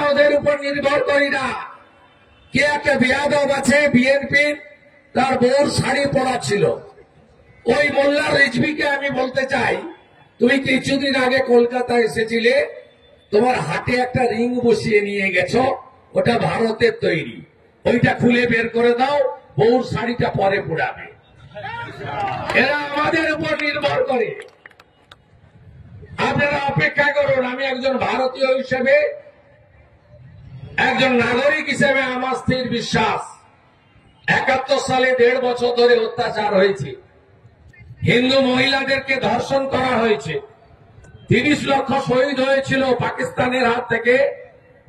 ওদের উপর নির্ভর করি না। কে একটা বেয়াদব আছে বিএনপির, তার বউর শাড়ি পরা ছিল। ওই মোল্লা রিজভিকে আমি বলতে চাই, তুমি কিছুদিন আগে কলকাতায় এসেছিলে, তোমার হাতে একটা রিং বসিয়ে নিয়ে গেছো, ওটা ভারতের তৈরি, ওইটা খুলে বের করে দাও, বউর শাড়িটা পরে পুড়াবে। এরা আমাদের উপর নির্ভর করে। আপনারা অপেক্ষা করুন। আমি একজন ভারতীয় হিসেবে, একজন নাগরিক হিসেবে আমার স্থির বিশ্বাস, 71 সালে 1.5 বছর ধরে অত্যাচার হয়েছে, হিন্দু মহিলাদেরকে ধর্ষণ করা হয়েছে, 30 লক্ষ শহীদ হয়েছিল পাকিস্তানের হাত থেকে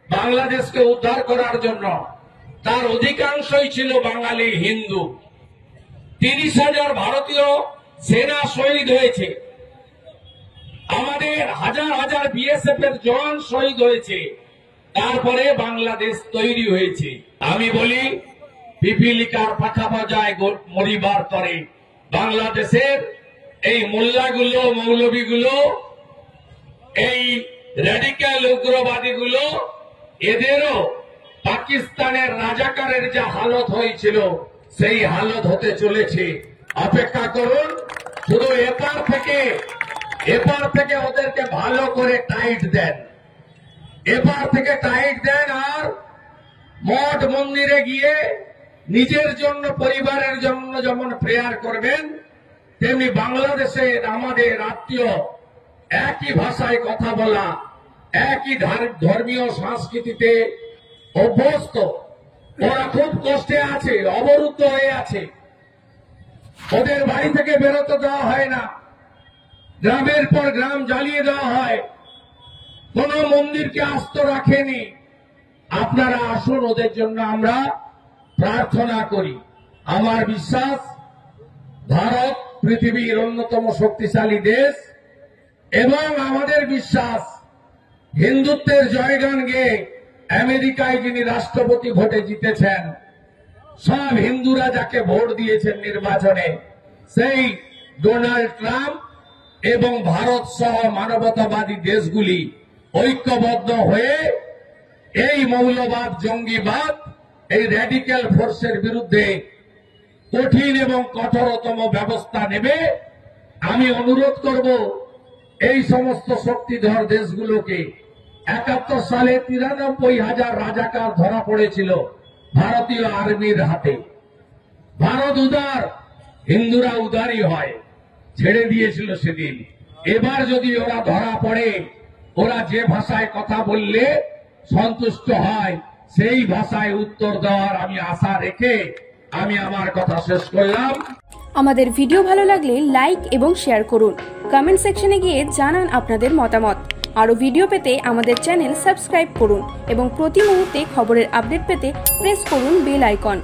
বাংলাদেশকে উদ্ধার করার জন্য। তার অধিকাংশই ছিল বাঙালি হিন্দু। 30,000 ভারতীয় সেনা শহীদ হয়েছে, আমাদের হাজার হাজার বিএসএফ এর জওয়ান শহীদ হয়েছে, তারপরে বাংলাদেশ তৈরি হয়েছে। আমি বলি, পিপিলিকার পাখা বাজায় মরিবার তরে। বাংলাদেশের এই মোল্লাগুলো, মৌলবীগুলো, এই র্যাডিক্যাল উগ্রবাদীগুলো, এদেরও পাকিস্তানের রাজাকারের যে হালত হয়েছিল সেই হালত হতে চলেছে। অপেক্ষা করুন। শুধু এপার থেকে ওদেরকে ভালো করে টাইট দেন, এপার থেকে টাইট দেন। আর মঠ মন্দিরে গিয়ে নিজের জন্য, পরিবারের জন্য যেমন প্রেয়ার করবেন, তেমনি বাংলাদেশের আমাদের আত্মীয়, একই ভাষায় কথা বলা, একই ধর্মীয় সংস্কৃতিতে অভ্যস্ত, ওরা খুব কষ্টে আছে, অবরুদ্ধ হয়ে আছে, ওদের বাড়ি থেকে বেরোতে দেওয়া হয় না, গ্রামের পর গ্রাম জ্বালিয়ে দেওয়া হয়, কোন মন্দিরকে আস্ত রাখেনি। আপনারা আসুন, ওদের জন্য আমরা প্রার্থনা করি। আমার বিশ্বাস, ভারত পৃথিবীর অন্যতম শক্তিশালী দেশ, এবং আমাদের বিশ্বাস, হিন্দুত্বের জয়গান গেয়ে আমেরিকায় যিনি রাষ্ট্রপতি ভোটে জিতেছেন, সব হিন্দুরা যাকে ভোট দিয়েছেন নির্বাচনে, সেই ডোনাল্ড ট্রাম্প এবং ভারত সহ মানবতাবাদী দেশগুলি ঐক্যবদ্ধ হয়ে এই মৌলবাদ, জঙ্গিবাদ, এই র্যাডিক্যাল ফোর্সের বিরুদ্ধে কঠিন এবং কঠোরতম ব্যবস্থা নেবে। আমি অনুরোধ করব এই সমস্ত শক্তিধর দেশগুলোকে। 71 সালে 93,000 রাজাকার ধরা পড়েছিল ভারতীয় আর্মির হাতে। ভারত উদার, হিন্দুরা উদারই হয়, ছেড়ে দিয়েছিল সেদিন। এবার যদি ওরা ধরা পড়ে, ওরা যে ভাষায় কথা বললে সন্তুষ্ট হয়, সেই ভাষায় উত্তর দেওয়ার আমি আশা রেখে আমি আমার কথা শেষ করলাম। আমাদের ভিডিও ভালো লাগলে লাইক এবং শেয়ার করুন। কমেন্ট সেকশনে গিয়ে জানান আপনাদের মতামত। আরো ভিডিও পেতে আমাদের চ্যানেল সাবস্ক্রাইব করুন এবং প্রতি মুহূর্তে খবরের আপডেট পেতে প্রেস করুন বেল আইকন।